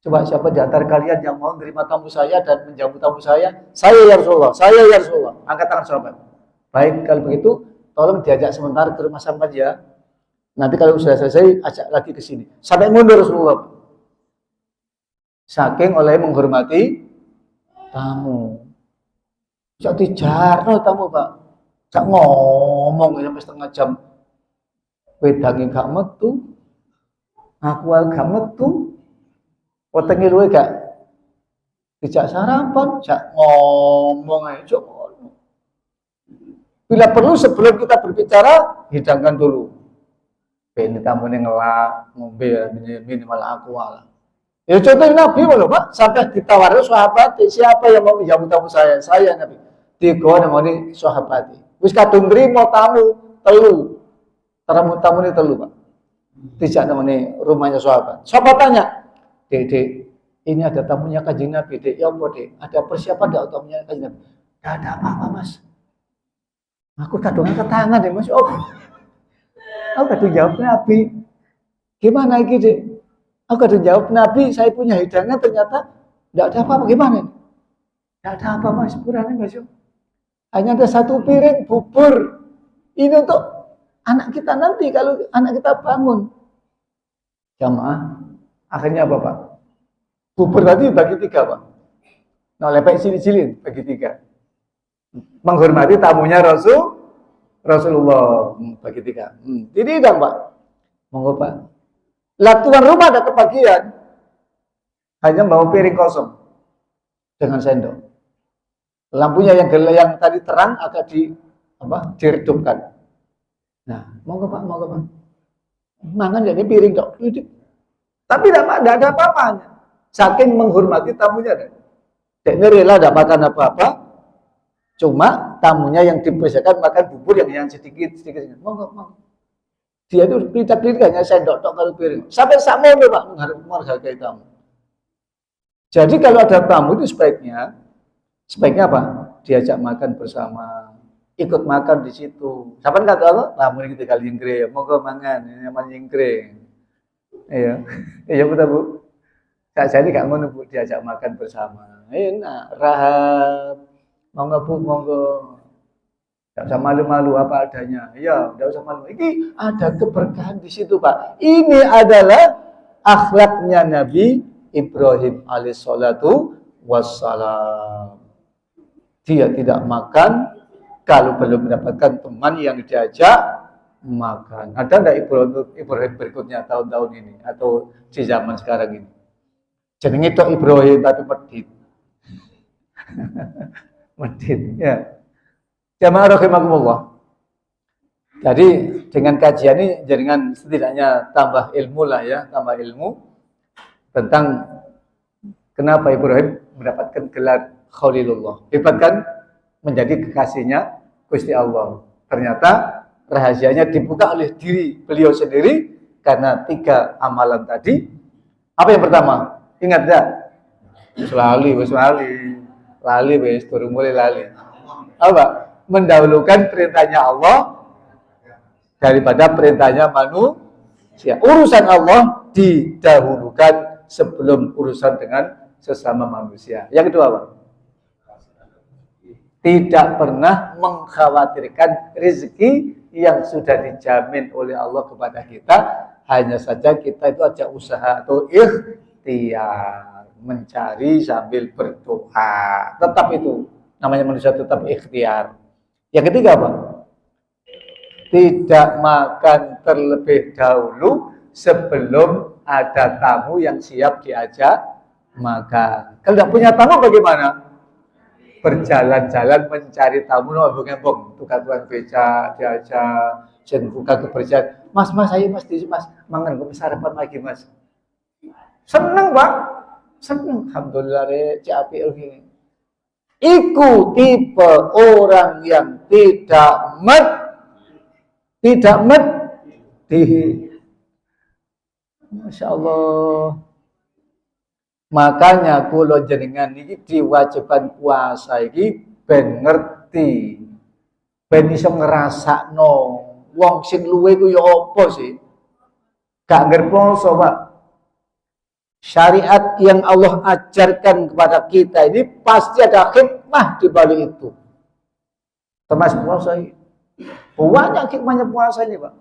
Coba siapa di antara kalian yang mau menerima tamu saya dan menjamu tamu saya? Saya ya Rasulullah, saya ya Rasulullah. Angkat tangan sahabat. Baik, kalau begitu tolong diajak sebentar ke rumah sampean ya. Nanti kalau sudah selesai, ajak lagi ke sini. Sampai mundur Rasulullah. Saking oleh menghormati tamu. Cak dijarno tamu, Pak. Cak ngomong sampai setengah jam. Wedange gak metu. Aku gak metu. Wetenge luwe gak dijak sarapan, cak ngomong aja. Bila perlu sebelum kita berbicara, hidangkan dulu. Ini tamu ini ngelak, ngombe minimal aku ala. Ya contohnya Nabi loh Pak, sampai ditawari sahabat, siapa yang mau menjamu tamu saya? Saya Nabi. Tiga yang mau ini sahabat. Wis kadung nrimo tamu telu. Tamu ini telu Pak. Tidak namanya rumahnya sahabat. Sahabat tanya, Dek, ini ada tamunya Kanjeng Nabi, Dek. Ya apa, Dek? Ada persiapan enggak tamunya Kanjeng Nabi? Enggak ada apa-apa, Mas. Aku kadung angkat tangan deh, Mas. Oh. Aku kadung jawab Nabi. Gimana iki, Dek? Aku kadung jawab Nabi, saya punya hidangan ternyata enggak ada apa-apa. Gimana? Enggak ada apa, Mas. Kurangnya, Mas. Hanya ada satu piring bubur. Ini untuk anak kita nanti kalau anak kita bangun. Jamaah, akhirnya apa Pak? Bubur tadi bagi 3 Pak. Nah lepek cilik-cilik bagi 3. Menghormati tamunya Rasulullah bagi 3. Jadi dong Pak. Monggo Pak. Lah tuan rumah ada kebagian. Hanya bawa piring kosong dengan sendok. Lampunya yang tadi terang agak diredupkan. Nah, monggo Pak. Mangan jadi piring dok. Tapi tidak ada apa-apanya. Saking menghormati tamunya. Dek ini rela tidak makan apa-apa. Cuma tamunya yang dipersiapkan makan bubur yang sedikit. Monggo. Dia itu lidah-lidah hanya sendok tok kalau piring. Sampai sakmono Pak menghargai tamu. Jadi kalau ada tamu itu sebaiknya apa? Diajak makan bersama. Ikut makan di situ. Siapa kata Allah? Tamu ini kita kali nyingkring. Monggo mangan, ini namanya nyingkring. Iya betul Bu. Saya ini gak mau Bu diajak makan bersama. Enak, rahab. Monggo Bu, monggo. Gak usah malu-malu apa adanya. Iya, gak usah malu. Ini ada keberkahan di situ Pak. Ini adalah akhlaknya Nabi Ibrahim alaihissalatu wassalam. Dia tidak makan kalau belum mendapatkan teman yang diajak makan. Ada enggak Ibrahim berikutnya tahun-tahun ini atau di zaman sekarang ini? Jenenge tok Ibrahim tapi medit. Medit ya. Jamaah rahimakumullah. Jadi dengan kajian ini jaringan setidaknya tambah ilmu lah ya, tambah ilmu tentang kenapa Ibrahim mendapatkan gelar Khalilullah. Hebat kan? Menjadi kekasihnya Gusti Allah. Ternyata rahasianya dibuka oleh diri beliau sendiri karena 3 amalan tadi. Apa yang pertama? Ingat enggak? Lali wis durung mulai lali. Apa? Mendahulukan perintahnya Allah daripada perintahnya manusia. Urusan Allah didahulukan sebelum urusan dengan sesama manusia. Yang kedua apa? Tidak pernah mengkhawatirkan rezeki yang sudah dijamin oleh Allah kepada kita. Hanya saja kita itu aja usaha atau ikhtiar, mencari sambil berdoa. Tetap itu namanya manusia, tetap ikhtiar. Yang ketiga apa? Tidak makan terlebih dahulu sebelum ada tamu yang siap diajak makan. Kalau tidak punya tamu bagaimana? Berjalan-jalan mencari tamu, ngembong tukang-tukang beca diajak, jen buka kebersihan. Mas, ayo mas, mangan gue sarapan lagi mas. Seneng Pak, seneng. Alhamdulillah capi ini. Iku tipe orang yang tidak Masya Allah. Makanya kula jenengan iki diwajibkan puasa iki ben ngerti. Ben iso ngrasakno wong sing luwe ku ya apa sih? Gak ngerti poso, Pak. Syariat yang Allah ajarkan kepada kita ini pasti ada hikmah di balik itu. Termasuk puasa ini. Banyak hikmahnya puasa ini, Pak.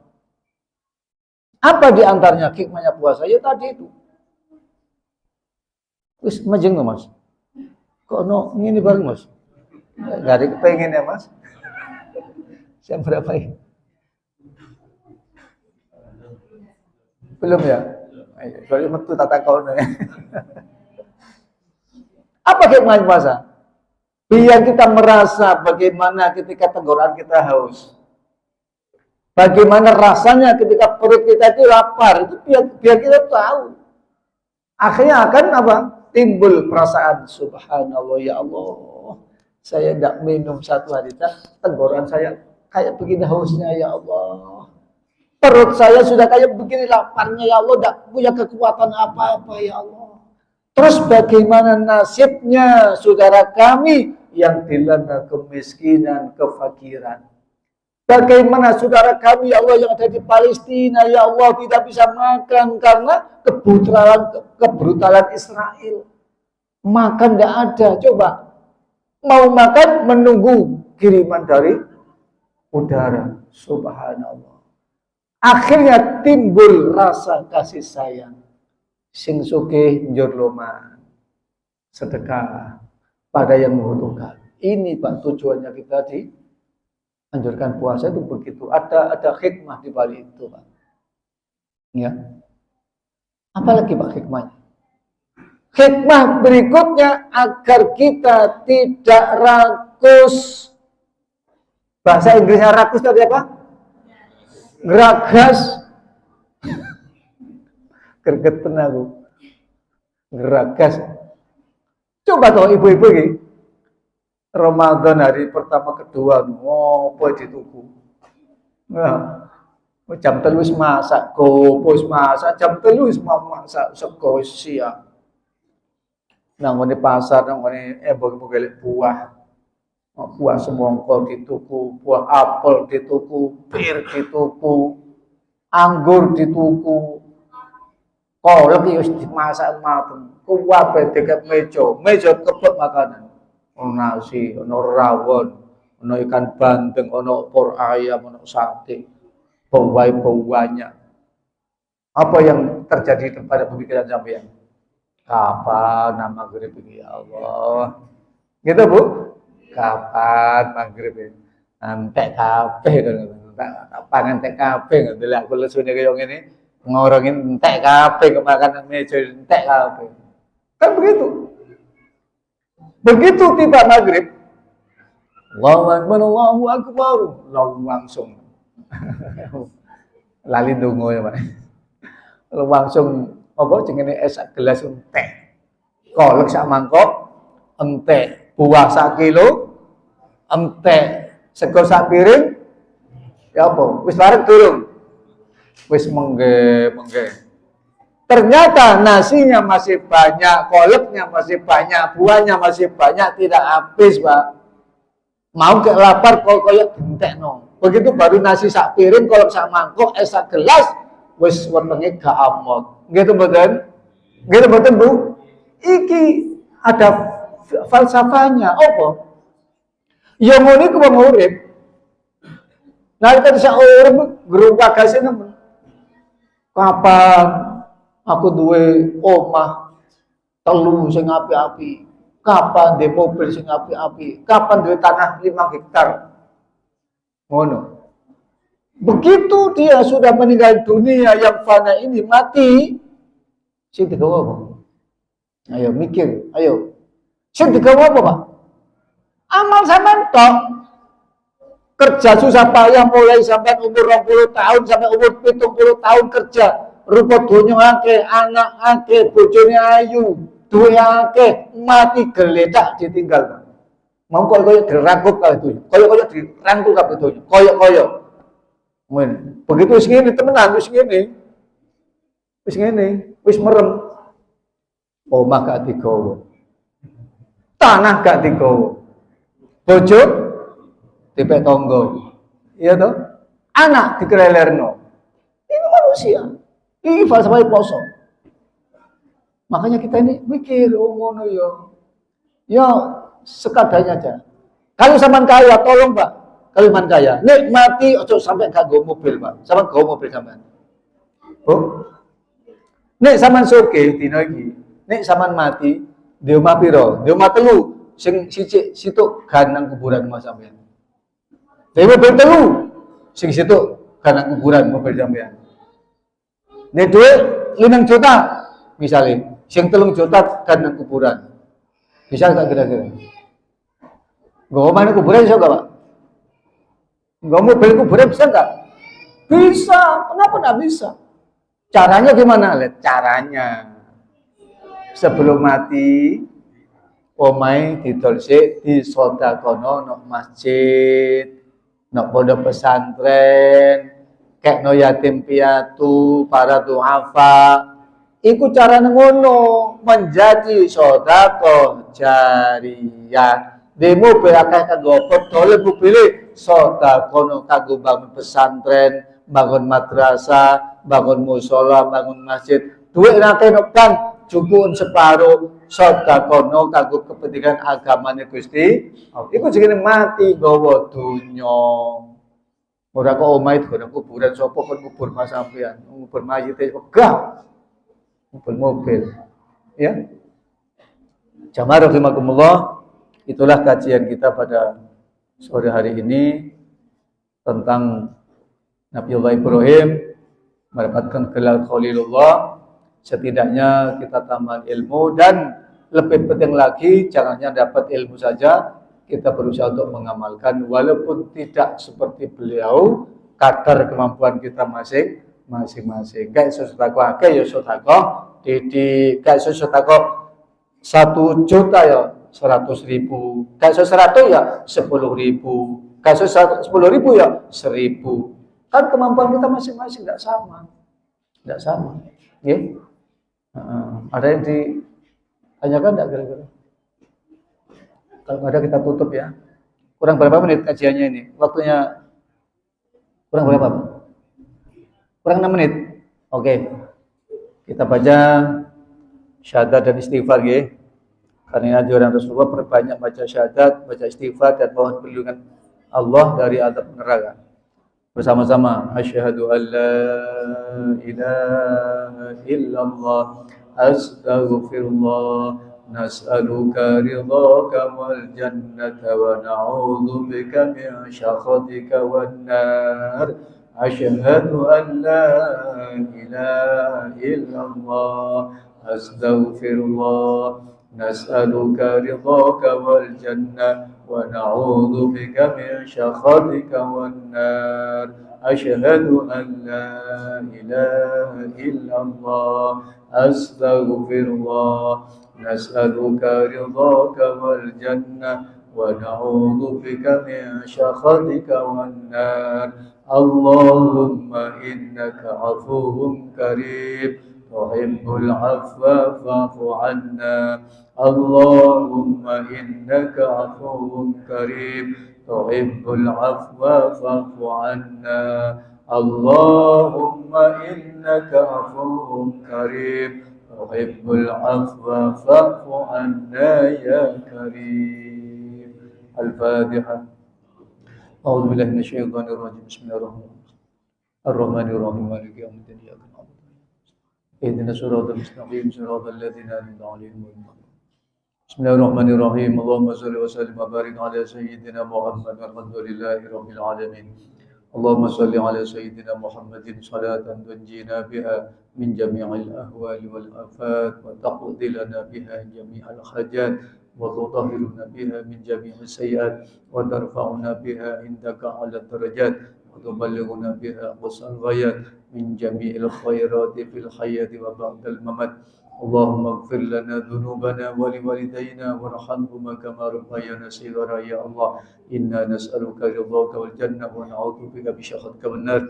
Apa di antaranya hikmahnya puasa? Ya tadi itu. Wis majeng loh, Mas. Kok no ini bareng, Mas? Enggak ada kepengen ya, Mas. Saya berapa ini? Belum ya? Ayo, soalnya metu tata kauna ya. Apa hikmahnya puasa? Biar kita merasa bagaimana ketika tenggorokan kita haus. Bagaimana rasanya ketika perut kita itu lapar. Itu biar kita tahu. Akhirnya akan apa? Timbul perasaan subhanallah, ya Allah. Saya tidak minum satu hari, tenggorokan saya kayak begini hausnya, ya Allah. Perut saya sudah kayak begini laparnya, ya Allah. Tidak punya kekuatan apa-apa, ya Allah. Terus bagaimana nasibnya saudara kami yang dilanda kemiskinan, kefakiran? Bagaimana saudara kami, ya Allah, yang ada di Palestina, ya Allah, tidak bisa makan karena kebrutalan Israel. Makan tidak ada. Coba mau makan menunggu kiriman dari udara. Subhanallah. Akhirnya timbul rasa kasih sayang. Sing sugih njur loman. Sedekah pada yang membutuhkan. Ini Pak tujuannya kita anjurkan puasa itu begitu. Ada hikmah di balik itu, Pak. Ya. Apalagi Pak hikmahnya? Hikmah berikutnya agar kita tidak rakus. Bahasa Inggrisnya rakus tadi apa? Geragas. Gergeten aku. Geragas. Coba tahu ibu-ibu ini. Ramadan hari pertama kedua ngopo dituku. Nah, jam 3 wis masak, gopo wis masak, jam 3 wis masak sego siang. Nang ngene pasar, nang ngene embong golek buah. Buah semongko dituku, buah apel dituku, pir dituku, anggur dituku. Kolak iki wis dimasak mateng. Kuwabe deket meja kebet makanan. Ono nasi, ono rawon, ono ikan bandeng, ono opor ayam, ono sate, banyak. Apa yang terjadi pada pemikiran sampean? Kapan maghrib ini, ya Allah? Gitu Bu? Kapan maghrib ini? Entek kabeh kan, pangan entek kabeh ngono lha aku lesune kaya ngene, ngorongin entek kabeh kemakan meja entek kabeh. Kan begitu. Begitu tiba maghrib, Allahu Akbar, langsung lali dongo ya Pak. Langsung apa jenenge es gelas entek. Kolek sak mangkok entek, buah sak kilo entek, sego sak piring ya apa? Wis bareng durung? Wis mengge. Ternyata nasinya masih banyak, koleknya masih banyak, buahnya masih banyak, tidak habis, Pak. Mau ke lapar kok koyok gentekno. Begitu baru nasi sak piring, kolek sak mangkok, es sak gelas, wis wetenge gak amot. Gitu mboten? Gitu mboten, Bu? Iki ada falsafahnya. Apa? Ya ngono iku wong urip. Nalika sak urip guru bagase nemen. Kapan aku duwe omah telu sing api-api, kapan duwe mobil sing api-api, kapan duwe tanah 5 hektar. Ngono. Begitu dia sudah meninggal dunia yang fana ini mati, sing digawa apa? Ayo mikir, ayo. Sing digawa apa, Pak? Amal sampean tok. Kerja susah payah mulai sampai umur 20 tahun sampai umur 70 tahun kerja. Rupa donya akeh, anak akeh, bojone ayu, duwe akeh, mati geledak ditinggal. Mau koyo dirangkul kabeh donya. Koyo dirangkul kabeh donya. Koyo. Men, begitu wis ngene temenan, wis ngene. Wis merem. Omah gak digawa. Tanah gak digawa. Bojo dipek tonggo. Iya toh? Anak dikelelerno. Ini manusia. Ini falsafah poso. Makanya kita ini mikir, oh ngono ya. Ya sekadarnya aja. Kalau sampean kaya, tolong Pak. Kalau man kaya, nikmati ojo sampai gak go mobil, Pak. Sampai go mobil sampean. Oh. Nek sampean soge dina iki, nek sampean mati, di omah piro? Di omah telu, sing sicik situk ganang kuburan mas sampean. Di mobil telu, sing situk ganang kuburan mobil sampean. Nek duit 5 juta misalnya, sing 3 juta ganang kuburan. Bisa tak kira-kira? Gak omah kuburan bisa gak, Pak? Gak mobil kuburan bisa gak? Bisa. Kenapa gak bisa? Caranya gimana? Caranya sebelum mati omai didolsik di sodakono nok masjid, nok pondok pesantren, kayak no yatim piatu, para duafa. Iku caranya ngono menjadi sodako jariyah. Demo berakah kanggo dole pilih sodakono kanggo bangun pesantren, bangun madrasah, bangun musola, bangun masjid. Duit nate noktan cukupun separuh sodakono kanggo kepentingan agamane Gusti. Iku jenenge mati gawa donya. Ora kok omahe dono kuburan sapa kon kubur mas sampean, kubur mayit wegah. Kubur mobil. Ya. Jamaah rahimakumullah, itulah kajian kita pada sore hari ini tentang Nabiullah Ibrahim mendapatkan gelar Khalilullah. Setidaknya kita tambah ilmu dan lebih penting lagi jangannya dapat ilmu saja, kita berusaha untuk mengamalkan walaupun tidak seperti beliau, kadar kemampuan kita masing-masing. Kayak sedekah akeh ya sedekah didik, kayak sedekah 1 juta ya 100.000, kayak 100 ya 10.000, kayak 10.000 ya 1.000. Kan kemampuan kita masing-masing tidak sama. Tidak sama. Ya? Ada yang ditanyakan tidak kira-kira? Kalau ada kita tutup ya. Kurang berapa menit kajiannya ini? Waktunya kurang berapa? Kurang 6 menit. Oke. Kita baca syahadat dan istighfar ya. Karena anjuran Rasulullah perbanyak baca syahadat, baca istighfar dan mohon perlindungan Allah dari azab neraka. Bersama-sama asyhadu an la ilaha illallah astaghfirullah nas'aluka ridhaka wal jannata wa na'udzu bika min syakhatika wan nar asyhadu an la ilaha illallah astaghfirullah nas'aluka ridhaka wal jannah wa na'udzu bika min syakhatika wan nar asyhadu an la ilaha illallah astaghfirullah nas'aluka ridhaka wal jannah wa na'udzu bika min syakhatika wan nar Allahumma innaka 'afuwwun karim تحب العفو فاعف عنا اللهم إنك عفو كريم تحب العفو فاعف عنا اللهم إنك عفو كريم تحب العفو فاعف عنا يا كريم. الفاتحة. أعوذ بالله من الشيطان الرجيم. بسم الله الرحمن الرحيم مالك يوم الدين. اهدنا الصراط المستقيم صراط الذين أنعمت عليهم بسم الله الرحمن الرحيم اللهم صل وسلم وبارك على سيدنا محمد والحمد لله رب العالمين اللهم صل على سيدنا محمد صلاة تنجينا بها من جميع الأهوال والآفات وتقضي لنا بها جميع الحاجات وتطهرنا بها من جميع السيئات وترفعنا بها عندك على الدرجات وتبلغنا بها أقصى الغايات من جميع الخيرات في الحياة وبعد الممات اللهم اغفر لنا ذنوبنا ولوالدينا وارحمهما كما ربيانا صغارا يا الله إنا نسألك رضاك والجنة ونعوذ بك بسخطك والنار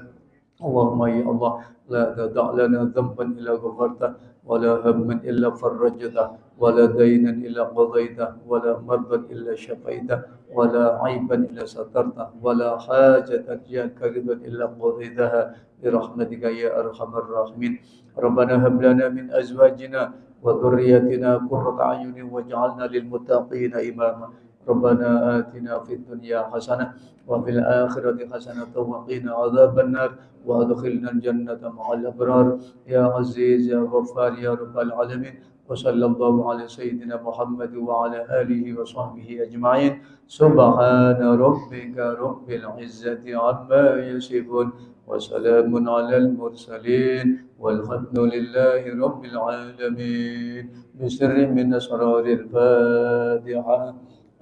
اللهم يا الله لا تدع لنا ذنبا إلا غفرته ولا هما إلا فرجته ولا دينا إلا قضيته ولا مرضا إلا شفيته ولا عيبا إلا سترته ولا حاجة جاءك رضا إلا قضيتها برحمتك يا أرحم الراحمين ربنا هب لنا من أزواجنا وذريتنا قرة أعين واجعلنا للمتقين إماما Rabbana atina fid dunya hasanah wa fil akhirati hasanah wa qina adzabannar wa adkhilna al-jannata ma'al abrar ya aziz ya ghaffar ya rabbal alamin. وصلى الله على سيدنا محمد وعلى آله وصحبه أجمعين سبحان ربك رب العزة عما يصفون وسلام على المرسلين والحمد لله رب العالمين بسر من أسرار الفاتحة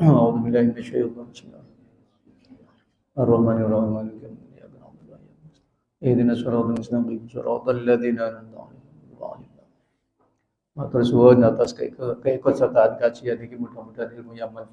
أعوذ بالله من الشيطان الرجيم الرحمن الرحيم مالك يوم الدين إياك نعبد وإياك نستعين اهدنا الصراط المستقيم صراط الذين أنعمت عليهم. Matur suwun atas keikutsertaan kajian ini, mudah-mudahan ilmu yang manfaat.